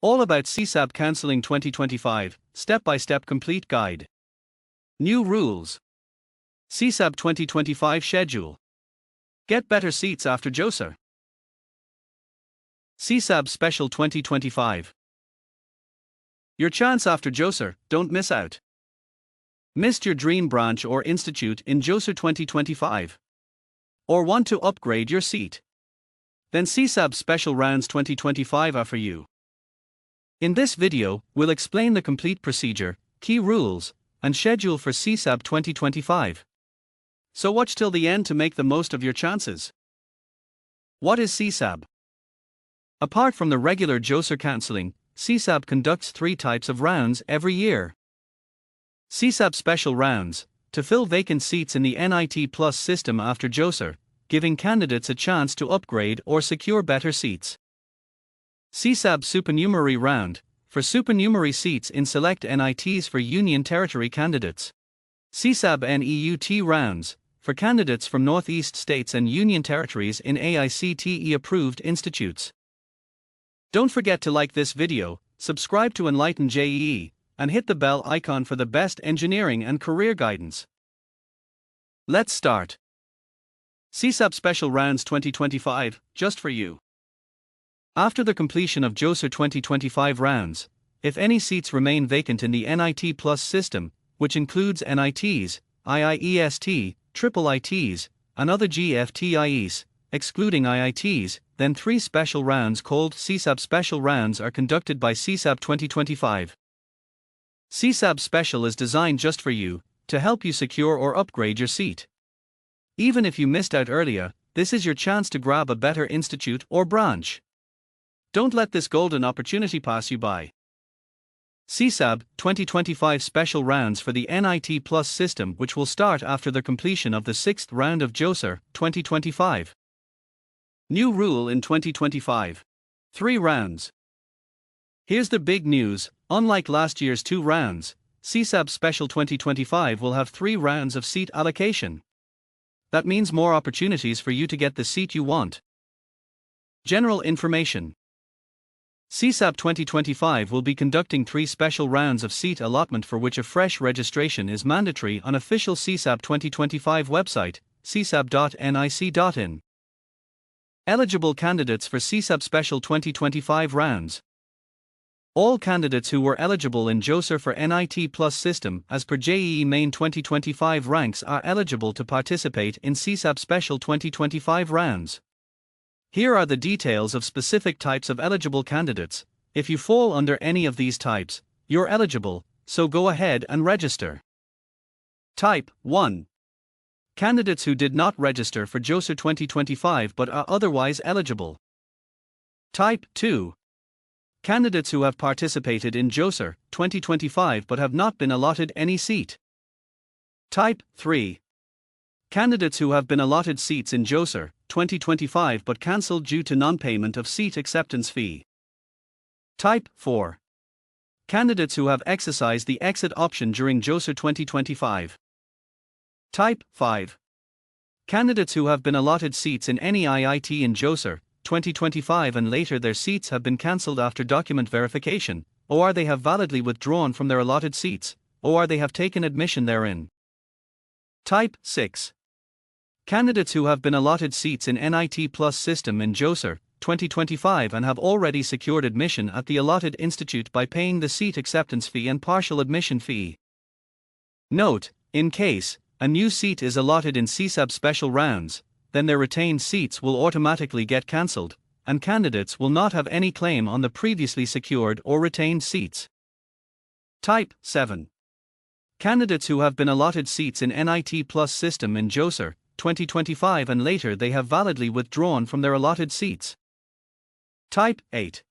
All about CSAB Counselling 2025, step-by-step complete guide. New rules. CSAB 2025 schedule. Get better seats after JoSAA. CSAB Special 2025. Your chance after JoSAA, don't miss out. Missed your dream branch or institute in JoSAA 2025? Or want to upgrade your seat? Then CSAB Special Rounds 2025 are for you. In this video, we'll explain the complete procedure, key rules, and schedule for CSAB 2025. So watch till the end to make the most of your chances. What is CSAB? Apart from the regular JoSAA counseling, CSAB conducts 3 types of rounds every year. CSAB Special Rounds, to fill vacant seats in the NIT Plus system after JoSAA, giving candidates a chance to upgrade or secure better seats. CSAB Supernumerary Round, for supernumerary seats in select NITs for Union Territory candidates. CSAB NEUT Rounds, for candidates from Northeast states and Union Territories in AICTE-approved institutes. Don't forget to like this video, subscribe to Enlighten JEE, and hit the bell icon for the best engineering and career guidance. Let's start. CSAB Special Rounds 2025, just for you. After the completion of JoSAA 2025 rounds, if any seats remain vacant in the NIT Plus system, which includes NITs, IIEST, IIITs, and other GFTIEs, excluding IITs, then 3 special rounds called CSAB Special Rounds are conducted by CSAB 2025. CSAB Special is designed just for you, to help you secure or upgrade your seat. Even if you missed out earlier, this is your chance to grab a better institute or branch. Don't let this golden opportunity pass you by. CSAB 2025 Special Rounds for the NIT Plus system, which will start after the completion of the 6th round of JoSAA 2025. New rule in 2025. 3 rounds. Here's the big news: unlike last year's 2 rounds, CSAB Special 2025 will have 3 rounds of seat allocation. That means more opportunities for you to get the seat you want. General information. CSAB 2025 will be conducting 3 special rounds of seat allotment for which a fresh registration is mandatory on official CSAB 2025 website, csab.nic.in. Eligible candidates for CSAB Special 2025 rounds. All candidates who were eligible in JoSAA for NIT Plus system as per JEE Main 2025 ranks are eligible to participate in CSAB Special 2025 rounds. Here are the details of specific types of eligible candidates. If you fall under any of these types, you're eligible, so go ahead and register. Type 1. Candidates who did not register for JoSAA 2025 but are otherwise eligible. Type 2. Candidates who have participated in JoSAA 2025 but have not been allotted any seat. Type 3. Candidates who have been allotted seats in JoSAA 2025 but cancelled due to non-payment of seat acceptance fee. Type 4. Candidates who have exercised the exit option during JoSAA 2025. Type 5. Candidates who have been allotted seats in any IIT in JoSAA 2025 and later their seats have been cancelled after document verification, or they have validly withdrawn from their allotted seats, or they have taken admission therein. Type 6. Candidates who have been allotted seats in NIT Plus system in JoSAA 2025 and have already secured admission at the allotted institute by paying the seat acceptance fee and partial admission fee. Note: in case a new seat is allotted in CSAB Special Rounds, then their retained seats will automatically get cancelled, and candidates will not have any claim on the previously secured or retained seats. Type 7. Candidates who have been allotted seats in NIT Plus system in JoSAA 2025 and later they have validly withdrawn from their allotted seats. Type 8.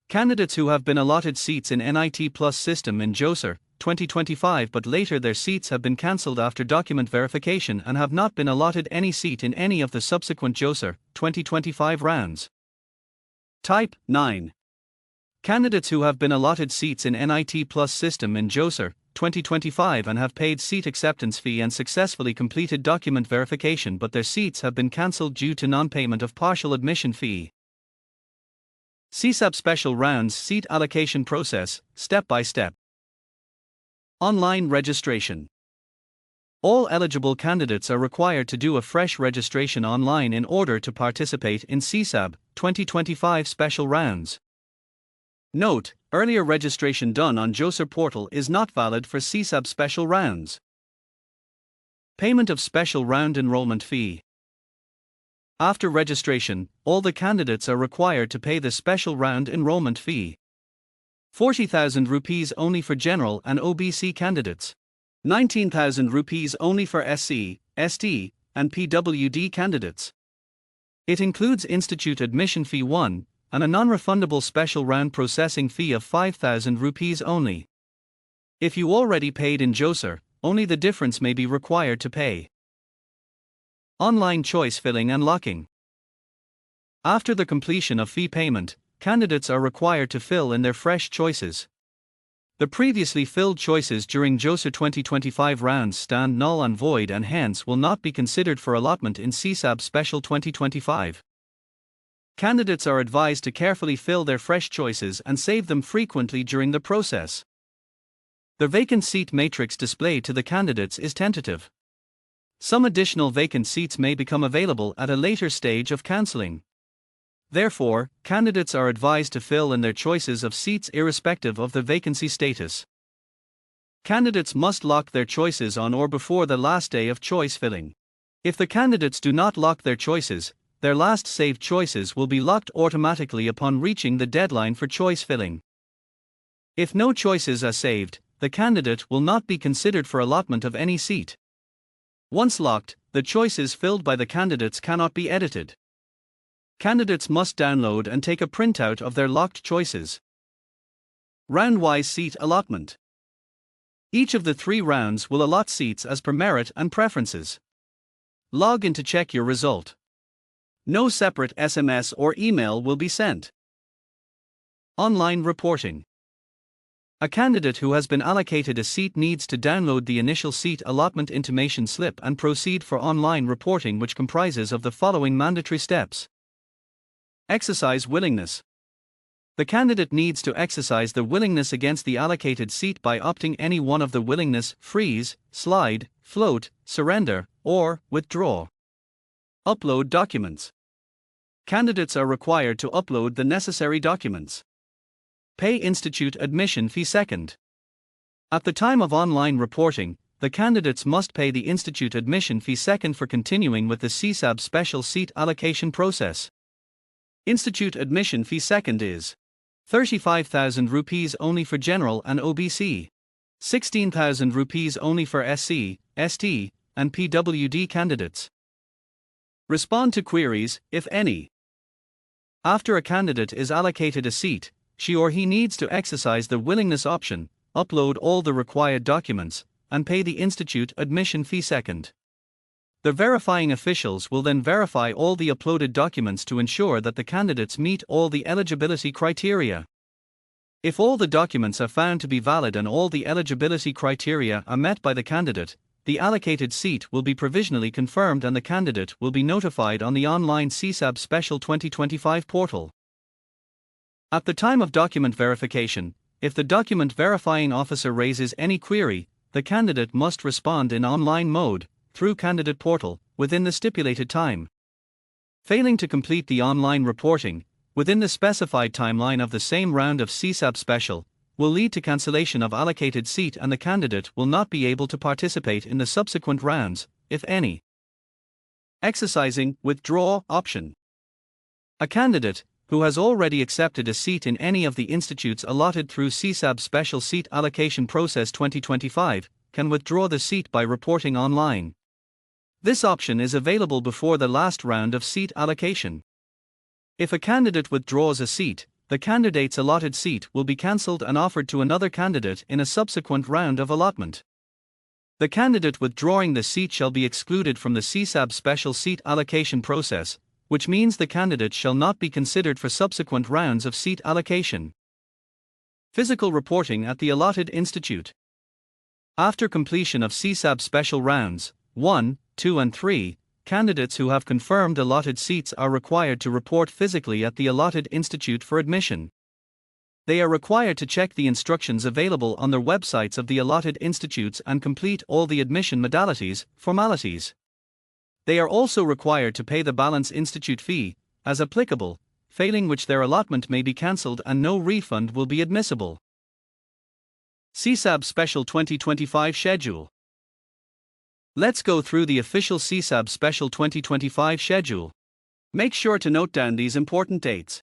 Candidates who have been allotted seats in NIT Plus system in JoSAA 2025 but later their seats have been cancelled after document verification and have not been allotted any seat in any of the subsequent JoSAA 2025 rounds. Type 9. Candidates who have been allotted seats in NIT Plus system in JoSAA 2025 and have paid seat acceptance fee and successfully completed document verification but their seats have been cancelled due to non-payment of partial admission fee. CSAB Special Rounds Seat Allocation Process, Step by Step. Online Registration. All eligible candidates are required to do a fresh registration online in order to participate in CSAB 2025 Special Rounds. Note, earlier registration done on JoSAA portal is not valid for CSAB Special Rounds. Payment of Special Round Enrollment Fee. After registration, all the candidates are required to pay the Special Round Enrollment Fee. 40,000 rupees only for General and OBC candidates. 19,000 rupees only for SC, ST, and PWD candidates. It includes Institute Admission Fee 1, and a non-refundable Special Round Processing Fee of 5,000 rupees only. If you already paid in JoSAA, only the difference may be required to pay. Online choice filling and locking. After the completion of fee payment, candidates are required to fill in their fresh choices. The previously filled choices during JoSAA 2025 rounds stand null and void and hence will not be considered for allotment in CSAB Special 2025. Candidates are advised to carefully fill their fresh choices and save them frequently during the process. The vacant seat matrix displayed to the candidates is tentative. Some additional vacant seats may become available at a later stage of counselling. Therefore, candidates are advised to fill in their choices of seats irrespective of the vacancy status. Candidates must lock their choices on or before the last day of choice filling. If the candidates do not lock their choices, their last saved choices will be locked automatically upon reaching the deadline for choice filling. If no choices are saved, the candidate will not be considered for allotment of any seat. Once locked, the choices filled by the candidates cannot be edited. Candidates must download and take a printout of their locked choices. Round-wise seat allotment. Each of the 3 rounds will allot seats as per merit and preferences. Log in to check your result. No separate SMS or email will be sent. Online reporting. A candidate who has been allocated a seat needs to download the initial seat allotment intimation slip and proceed for online reporting, which comprises of the following mandatory steps. Exercise willingness. The candidate needs to exercise the willingness against the allocated seat by opting any one of the willingness: freeze, slide, float, surrender, or withdraw. Upload documents. Candidates are required to upload the necessary documents. Pay Institute Admission Fee second. At the time of online reporting, the candidates must pay the Institute Admission Fee second for continuing with the CSAB Special Seat Allocation Process. Institute Admission Fee second is 35,000 rupees only for General and OBC, 16,000 rupees only for SC, ST, and PWD candidates. Respond to queries, if any. After a candidate is allocated a seat, she or he needs to exercise the willingness option, upload all the required documents, and pay the Institute Admission Fee second. The verifying officials will then verify all the uploaded documents to ensure that the candidates meet all the eligibility criteria. If all the documents are found to be valid and all the eligibility criteria are met by the candidate, the allocated seat will be provisionally confirmed and the candidate will be notified on the online CSAB Special 2025 portal. At the time of document verification, if the document verifying officer raises any query, the candidate must respond in online mode, through candidate portal, within the stipulated time. Failing to complete the online reporting, within the specified timeline of the same round of CSAB Special, will lead to cancellation of allocated seat and the candidate will not be able to participate in the subsequent rounds, if any. Exercising withdraw option. A candidate who has already accepted a seat in any of the institutes allotted through CSAB Special Seat Allocation Process 2025 can withdraw the seat by reporting online. This option is available before the last round of seat allocation. If a candidate withdraws a seat, the candidate's allotted seat will be cancelled and offered to another candidate in a subsequent round of allotment. The candidate withdrawing the seat shall be excluded from the CSAB Special Seat Allocation Process, which means the candidate shall not be considered for subsequent rounds of seat allocation. Physical reporting at the allotted institute. After completion of CSAB Special Rounds 1, 2 and 3, candidates who have confirmed allotted seats are required to report physically at the allotted institute for admission. They are required to check the instructions available on their websites of the allotted institutes and complete all the admission formalities. They are also required to pay the balance institute fee, as applicable, failing which their allotment may be cancelled and no refund will be admissible. CSAB Special 2025 Schedule. Let's go through the official CSAB Special 2025 schedule. Make sure to note down these important dates.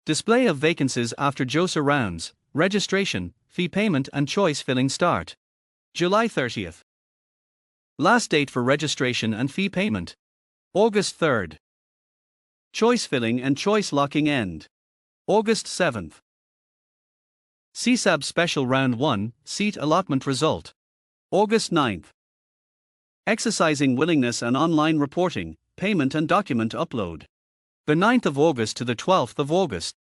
Display of vacancies after JoSAA rounds, registration, fee payment and choice filling start. July 30th. Last date for registration and fee payment. August 3rd. Choice filling and choice locking end. August 7th. CSAB Special Round 1, Seat Allotment Result. August 9th. Exercising willingness and online reporting, payment and document upload. The 9th of August to the 12th of August.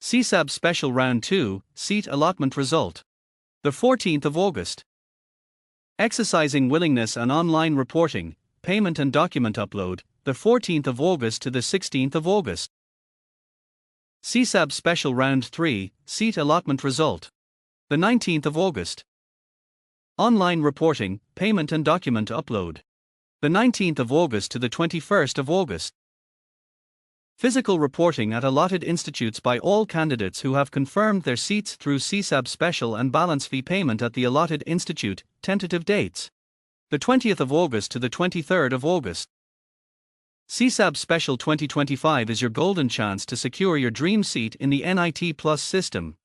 CSAB Special Round 2, Seat Allotment Result. The 14th of August. Exercising willingness and online reporting, payment and document upload, the 14th of August to the 16th of August. CSAB Special Round 3, Seat Allotment Result. The 19th of August. Online reporting, payment and document upload. The 19th of August to the 21st of August. Physical reporting at allotted institutes by all candidates who have confirmed their seats through CSAB Special and balance fee payment at the allotted institute, tentative dates. The 20th of August to the 23rd of August. CSAB Special 2025 is your golden chance to secure your dream seat in the NIT Plus system.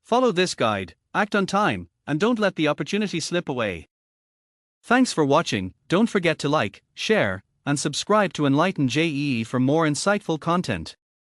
Follow this guide, act on time, and don't let the opportunity slip away. Thanks for watching. Don't forget to like, share, and subscribe to Enlighten JEE for more insightful content.